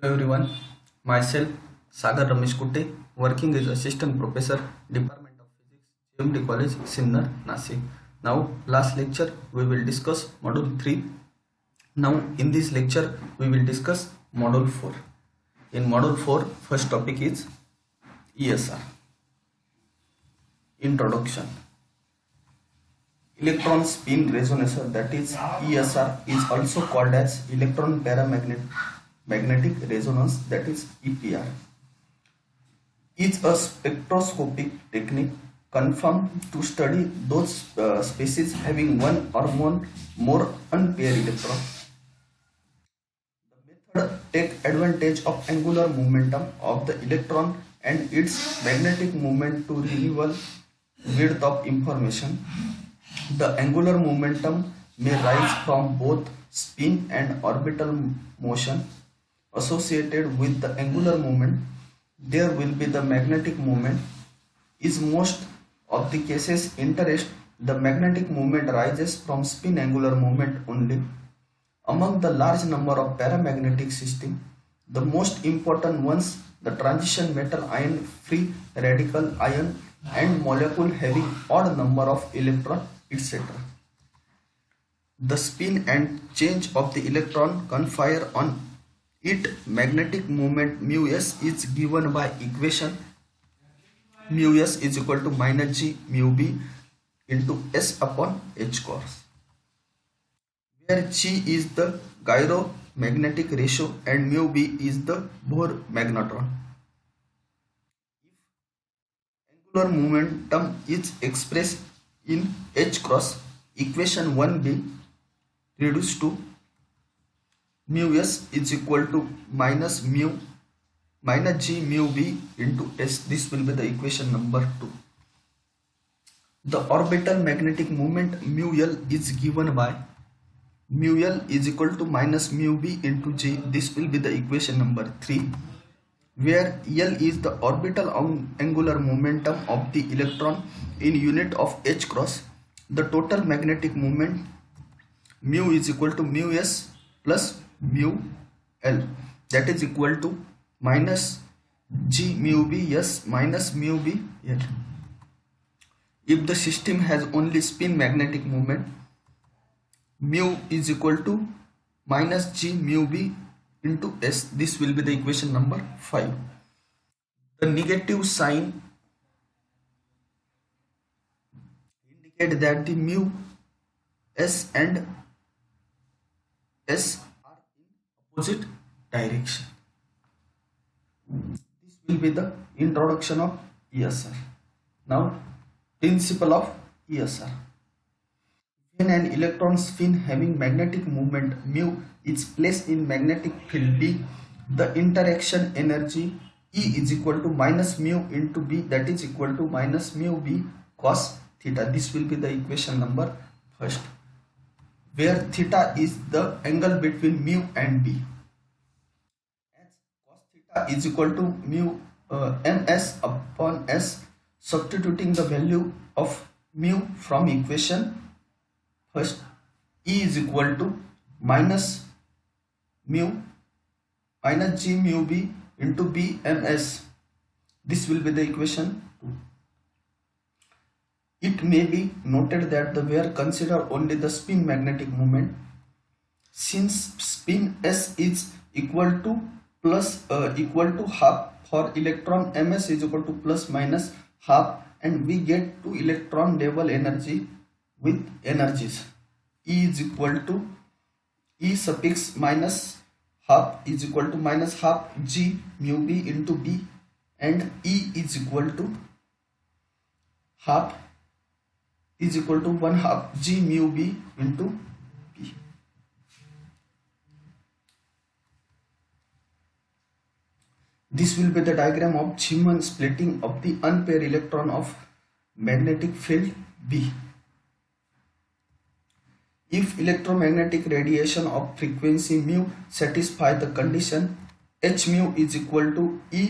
Hello everyone, myself Sagar Ramesh Kutte, working as Assistant Professor, Department of Physics, GMT College, Sinnar, Nasik. Now, last lecture we will discuss Module 3. Now, in this lecture we will discuss Module 4. In Module 4, first topic is ESR. Introduction. Electron spin resonator, that is ESR, is also called as electron paramagnetic resonance, that is EPR. Is a spectroscopic technique confirmed to study those species having one or more unpaired electrons. The method takes advantage of angular momentum of the electron and its magnetic moment to reveal width of information. The angular momentum may rise from both spin and orbital motion. Associated with the angular moment, there will be the magnetic moment. In most of the cases interest, the magnetic moment rises from spin angular moment only. Among the large number of paramagnetic systems, the most important ones, the transition metal ion, free radical ion, and molecule having odd number of electrons, etc. The spin and change of the electron confer on it magnetic moment mu s is given by equation mu s is equal to minus g mu b into s upon h cos, where g is the gyromagnetic ratio and mu b is the Bohr magnetron. If angular momentum is expressed in h cross, equation 1b reduced to mu s is equal to minus g mu b into s. This will be the equation number 2. The orbital magnetic moment mu l is given by mu l is equal to minus mu b into g. This will be the equation number 3, where l is the orbital angular momentum of the electron in unit of h cross. The total magnetic moment mu is equal to mu s plus mu l, that is equal to minus g mu b s minus mu b l. If the system has only spin magnetic moment, mu is equal to minus g mu b into s. This will be the equation number 5. The negative sign indicate that the mu s and s are in opposite direction. This will be the introduction of ESR. Now, principle of ESR. When an electron spin having magnetic moment mu is placed in magnetic field B, the interaction energy E is equal to minus mu into B, that is equal to minus mu B cos theta. This will be the equation number 1, where theta is the angle between mu and B. As cos theta is equal to mu ms upon s, substituting the value of mu from equation 1, E is equal to minus g mu b into b ms. This will be the equation 2. It may be noted that the where consider only the spin magnetic moment, since spin s is equal to half for electron, ms is equal to plus minus half, and we get to electron level energy with energies. E is equal to E suffix minus half is equal to minus half g mu b into b, and E is equal to half is equal to 1/2 g mu b into b. This will be the diagram of Zeeman splitting of the unpaired electron of magnetic field B. If electromagnetic radiation of frequency mu satisfy the condition, h mu is equal to E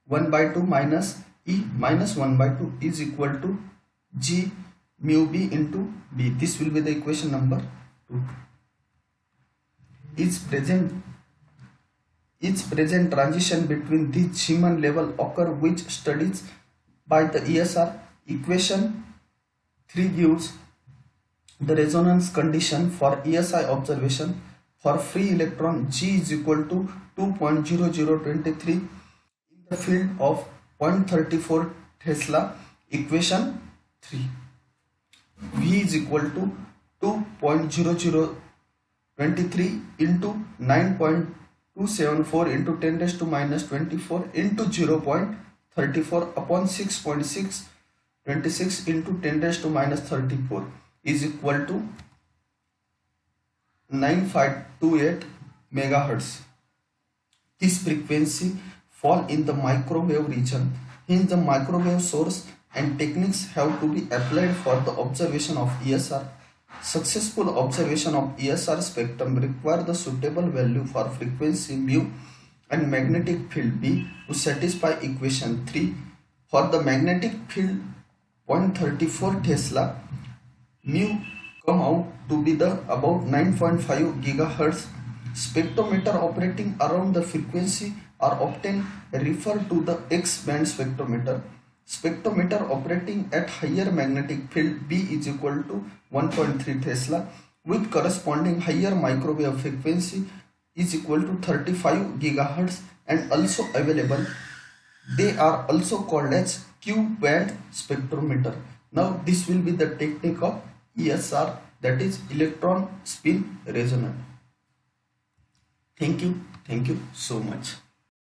1/2 minus E minus 1/2 is equal to g mu b into b. This will be the equation number 2. Is present Each present transition between these Zeeman level occur, which studies by the ESR. Equation 3 gives the resonance condition for ESI observation. For free electron, G is equal to 2.0023 in the field of 0.34 Tesla. Equation 3. V is equal to 2.0023 into 9.274 into 10 raised to minus 24 into 0.34 upon 6.626 into 10 raised to minus 34 is equal to 9528 megahertz. This frequency fall in the microwave region. Hence the microwave source and techniques have to be applied for the observation of ESR. Successful observation of ESR spectrum require the suitable value for frequency mu and magnetic field B to satisfy equation 3. For the magnetic field 0.34 Tesla, mu come out to be the about 9.5 gigahertz. Spectrometer operating around the frequency are often referred to the X-band spectrometer. Spectrometer operating at higher magnetic field B is equal to 1.3 Tesla with corresponding higher microwave frequency is equal to 35 gigahertz and also available. They are also called as Q-band spectrometer. Now this will be the technique of ESR, that is electron spin resonance. Thank you so much.